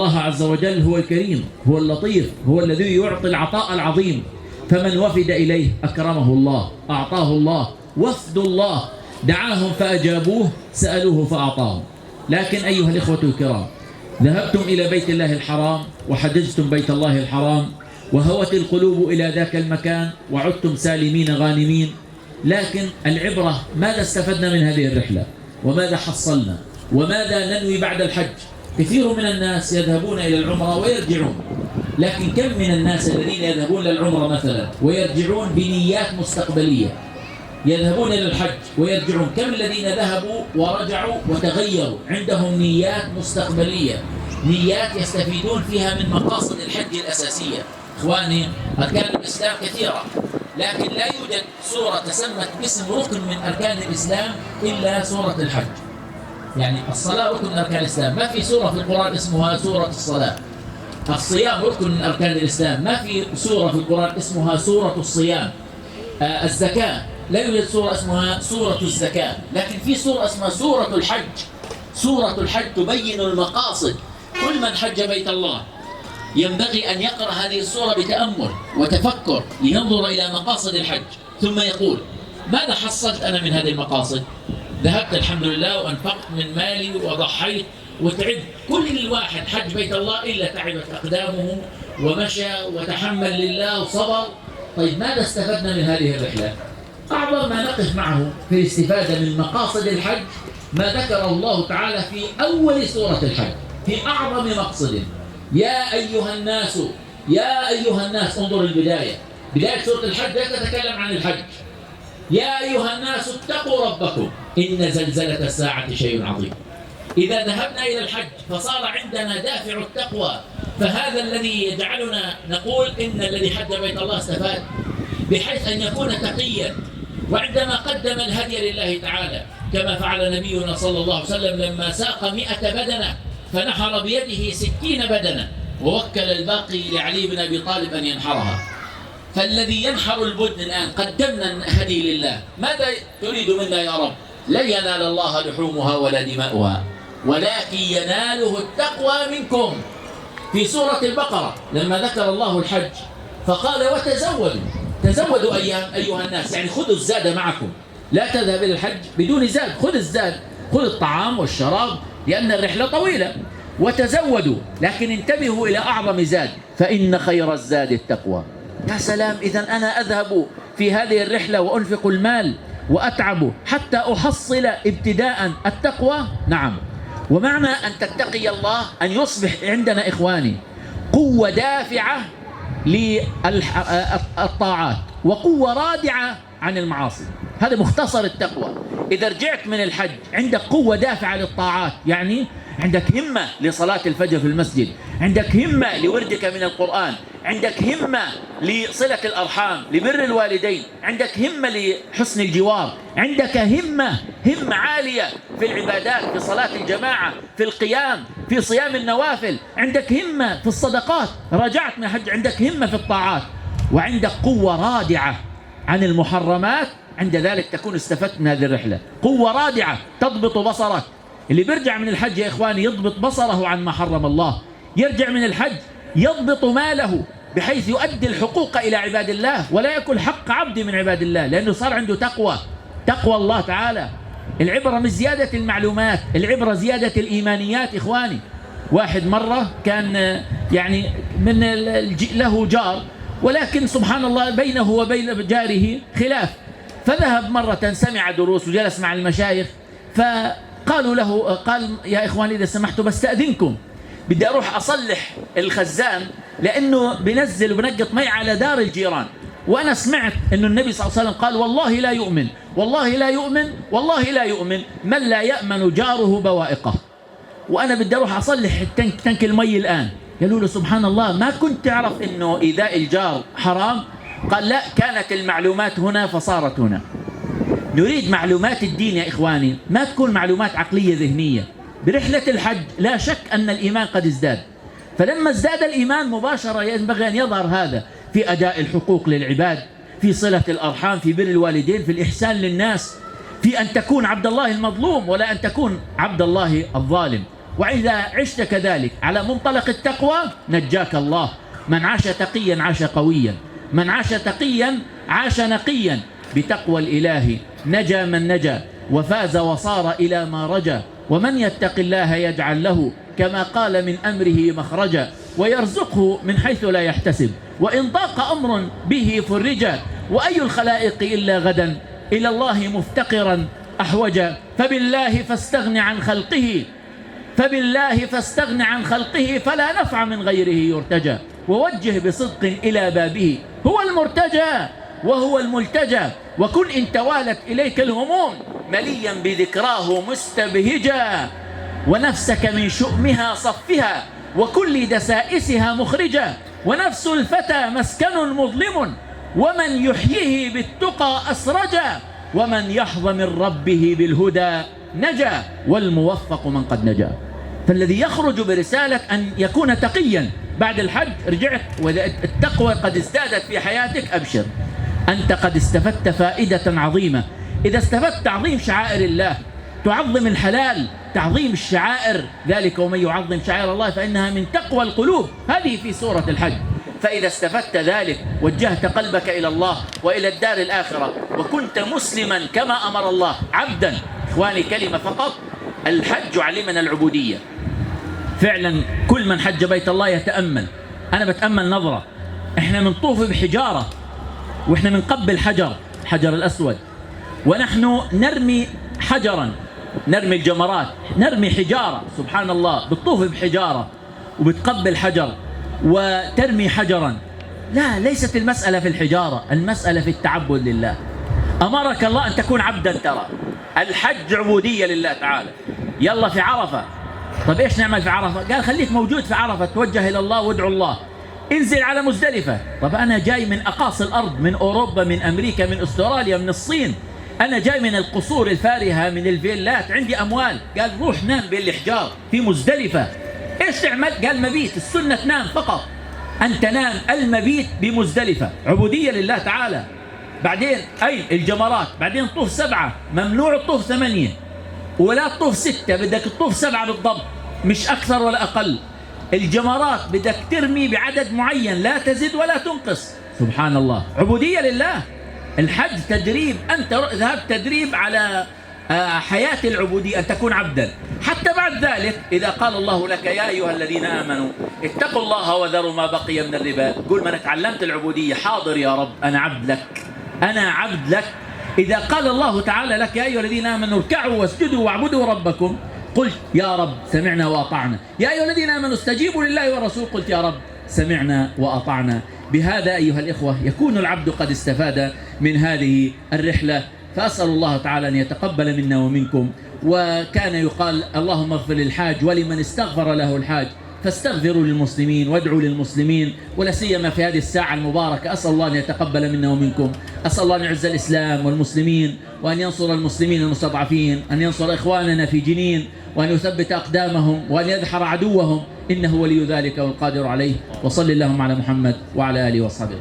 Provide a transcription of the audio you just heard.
الله عز وجل هو الكريم، هو اللطيف، هو الذي يعطي العطاء العظيم. فمن وفد إليه أكرمه الله، أعطاه الله. وفد الله دعاهم فأجابوه، سألوه فأعطاهم. لكن أيها الإخوة الكرام، ذهبتم إلى بيت الله الحرام وحججتم بيت الله الحرام، وهوت القلوب إلى ذاك المكان وعدتم سالمين غانمين. لكن العبرة ماذا استفدنا من هذه الرحلة؟ وماذا حصلنا؟ وماذا ننوي بعد الحج؟ كثير من الناس يذهبون إلى العمرة ويرجعون، لكن كم من الناس الذين يذهبون للعمرة مثلا ويرجعون بنيات مستقبلية؟ يذهبون إلى الحج ويرجعون، كم الذين ذهبوا ورجعوا وتغيروا عندهم نيات مستقبلية، نيات يستفيدون فيها من مقاصد الحج الأساسية. إخواني، أركان الإسلام كثيرة، لكن لا يوجد سورة تسمت باسم ركن من أركان الإسلام إلا سورة الحج. يعني الصلاة ركن من أركان الإسلام، ما في سورة في القرآن اسمها سورة الصلاة. الصيام ركن من أركان الإسلام، ما في سورة في القرآن اسمها سورة الصيام. الزكاة لا يوجد سورة اسمها سورة الزكاة، لكن في سورة اسمها سورة الحج. سورة الحج تبين المقاصد. كل من حج بيت الله ينبغي أن يقرأ هذه السورة بتأمل وتفكر لينظر إلى مقاصد الحج، ثم يقول: ماذا حصلت أنا من هذه المقاصد؟ ذهبت الحمد لله وأنفقت من مالي وضحيت وتعبت. كل الواحد حج بيت الله إلا تعبت أقدامه ومشى وتحمل لله وصبر. طيب ماذا استفدنا من هذه الرحلة؟ أعظم ما نقف معه في الاستفادة من مقاصد الحج ما ذكره الله تعالى في أول سورة الحج، في أعظم مقصد: يا أيها الناس، يا أيها الناس. انظر البداية، بداية سورة الحج لا تتكلم عن الحج. يا أيها الناس اتقوا ربكم إن زلزلة الساعة شيء عظيم. إذا ذهبنا إلى الحج فصار عندنا دافع التقوى، فهذا الذي يجعلنا نقول إن الذي حج بيت الله استفاد، بحيث أن يكون تقيا. وعندما قدم الهدي لله تعالى كما فعل نبينا صلى الله عليه وسلم لما ساق 100 بدنة فنحر بيده 60 بدنة ووكل الباقي لعلي بن أبي طالب أن ينحرها. فالذي ينحر البدن الآن قدمنا الهدي لله. ماذا تريد منا يا رب؟ لن ينال الله لحومها ولا دماؤها ولكن يناله التقوى منكم. في سورة البقرة لما ذكر الله الحج فقال: وتزودوا. تزودوا أيها الناس، يعني خذوا الزاد معكم، لا تذهب إلى الحج بدون زاد. خذ الزاد، خذ الطعام والشراب، لأن الرحلة طويلة. وتزودوا، لكن انتبهوا إلى أعظم زاد: فإن خير الزاد التقوى. يا سلام، إذن أنا أذهب في هذه الرحلة وأنفق المال وأتعب حتى أحصل ابتداء التقوى. نعم، ومعنى أن تتقي الله أن يصبح عندنا إخواني قوة دافعة للطاعات وقوة رادعة عن المعاصي. هذا مختصر التقوى. إذا رجعت من الحج عندك قوة دافعة للطاعات، يعني عندك همة لصلاة الفجر في المسجد، عندك همة لوردك من القرآن، عندك همة لصلة الأرحام، لبر الوالدين، عندك همة لحسن الجوار، عندك همة عالية في العبادات، في صلاة الجماعة، في القيام، في صيام النوافل، عندك همة في الصدقات. رجعت من الحج عندك همة في الطاعات، وعندك قوة رادعة عن المحرمات. عند ذلك تكون استفدت من هذه الرحلة. قوة رادعة تضبط بصرك. اللي بيرجع من الحج يا إخواني يضبط بصره عن ما حرم الله، يرجع من الحج يضبط ماله بحيث يؤدي الحقوق إلى عباد الله ولا يأكل حق عبد من عباد الله، لأنه صار عنده تقوى الله تعالى. العبرة مش زيادة المعلومات، العبرة زيادة الإيمانيات. إخواني، واحد مرة كان يعني له جار، ولكن سبحان الله بينه وبين جاره خلاف، فذهب مرة سمع دروس وجلس مع المشايخ، فقالوا له، قال: يا إخواني إذا سمحتوا بستأذنكم، بدي أروح أصلح الخزان لأنه بنزل وبنقط مي على دار الجيران، وأنا سمعت أنه النبي صلى الله عليه وسلم قال: والله لا يؤمن، والله لا يؤمن، والله لا يؤمن من لا يأمن جاره بوائقه، وأنا بدي أروح أصلح تنك المي الآن. قالوا له: سبحان الله، ما كنت تعرف أنه إيذاء الجار حرام؟ قال: لا، كانت المعلومات هنا فصارت هنا. نريد معلومات الدين يا إخواني، ما تكون معلومات عقلية ذهنية. برحلة الحج لا شك أن الإيمان قد ازداد، فلما ازداد الإيمان مباشرة ينبغي أن يظهر هذا في أداء الحقوق للعباد، في صلة الأرحام، في بر الوالدين، في الإحسان للناس، في أن تكون عبد الله المظلوم ولا أن تكون عبد الله الظالم. وإذا عشت كذلك على منطلق التقوى نجاك الله. من عاش تقيا عاش قويا، من عاش تقيا عاش نقيا. بتقوى الإله نجا من نجا وفاز وصار إلى ما رجا. ومن يتق الله يجعل له كما قال من أمره مخرجا، ويرزقه من حيث لا يحتسب، وإن ضاق أمر به فرجا. وأي الخلائق إلا غدا إلى الله مفتقرا أحوجا. فبالله فاستغن عن خلقه، فبالله فاستغن عن خلقه، فلا نفع من غيره يرتجى. ووجه بصدق إلى بابه، هو المرتجى وهو الملتجى. وكن إن توالت إليك الهموم مليا بذكراه مستبهجا. ونفسك من شؤمها صفها وكل دسائسها مخرجا. ونفس الفتى مسكن مظلم ومن يحييه بالتقى أسرجا. ومن يحظى من ربه بالهدى نجا، والموفق من قد نجا. فالذي يخرج برسالة أن يكون تقيا بعد الحج رجعت والتقوى قد ازدادت في حياتك، أبشر، أنت قد استفدت فائدة عظيمة. إذا استفدت تعظيم شعائر الله، تعظم الحلال، تعظيم الشعائر، ذلك ومن يعظم شعائر الله فإنها من تقوى القلوب، هذه في سورة الحج. فإذا استفدت ذلك وجهت قلبك إلى الله وإلى الدار الآخرة وكنت مسلما كما أمر الله عبدا. إخواني كلمة فقط، الحج علمنا العبودية. فعلا كل من حج بيت الله يتأمل. أنا بتأمل نظرة، إحنا بنطوف بحجارة وإحنا بنقبل حجر الأسود، ونحن نرمي حجرا، نرمي الجمرات، نرمي حجارة. سبحان الله، بتطوف بحجارة وبتقبل حجر وترمي حجرا. لا، ليست المسألة في الحجارة، المسألة في التعبد لله. أمرك الله أن تكون عبدا. ترى الحج عبودية لله تعالى. يلا في عرفة، طب إيش نعمل في عرفة؟ قال خليك موجود في عرفة، توجه إلى الله وادعو الله. انزل على مزدلفة. طب أنا جاي من أقاصي الأرض، من أوروبا، من أمريكا، من أستراليا، من الصين، أنا جاي من القصور الفارهة، من الفيلات، عندي أموال. قال روح نام بالحجار في مزدلفة. إيش تعمل؟ قال مبيت. السنة تنام فقط، أن تنام المبيت بمزدلفة، عبودية لله تعالى. بعدين أي الجمرات، بعدين طوف 7، ممنوع الطوف 8 ولا الطوف 6، بدك الطوف 7 بالضبط، مش أكثر ولا أقل. الجمرات بدك ترمي بعدد معين، لا تزيد ولا تنقص. سبحان الله، عبودية لله. الحج تدريب، أنت ذهبت تدريب على حياة العبودية، أن تكون عبدا. حتى بعد ذلك إذا قال الله لك يا أيها الذين آمنوا اتقوا الله وذروا ما بقي من الربا، قل من تعلمت العبودية حاضر يا رب، أنا عبد لك، أنا عبد لك. إذا قال الله تعالى لك يا أيها الذين آمنوا اركعوا واسجدوا واعبدوا ربكم، قلت يا رب سمعنا وأطعنا. يا أيها الذين آمنوا استجيبوا لله والرسول، قلت يا رب سمعنا وأطعنا. بهذا أيها الإخوة يكون العبد قد استفاد من هذه الرحلة. فأسأل الله تعالى أن يتقبل منا ومنكم. وكان يقال اللهم اغفر للحاج ولمن استغفر له الحاج، فاستغفروا للمسلمين وادعوا للمسلمين، ولا سيما في هذه الساعة المباركة. أسأل الله أن يتقبل منا ومنكم. أسأل الله أن يعز الإسلام والمسلمين، وأن ينصر المسلمين المستضعفين، أن ينصر إخواننا في جنين، وأن يثبت أقدامهم، وأن يدحر عدوهم، إنه ولي ذلك والقادر عليه. وصل اللهم على محمد وعلى آله وصحبه.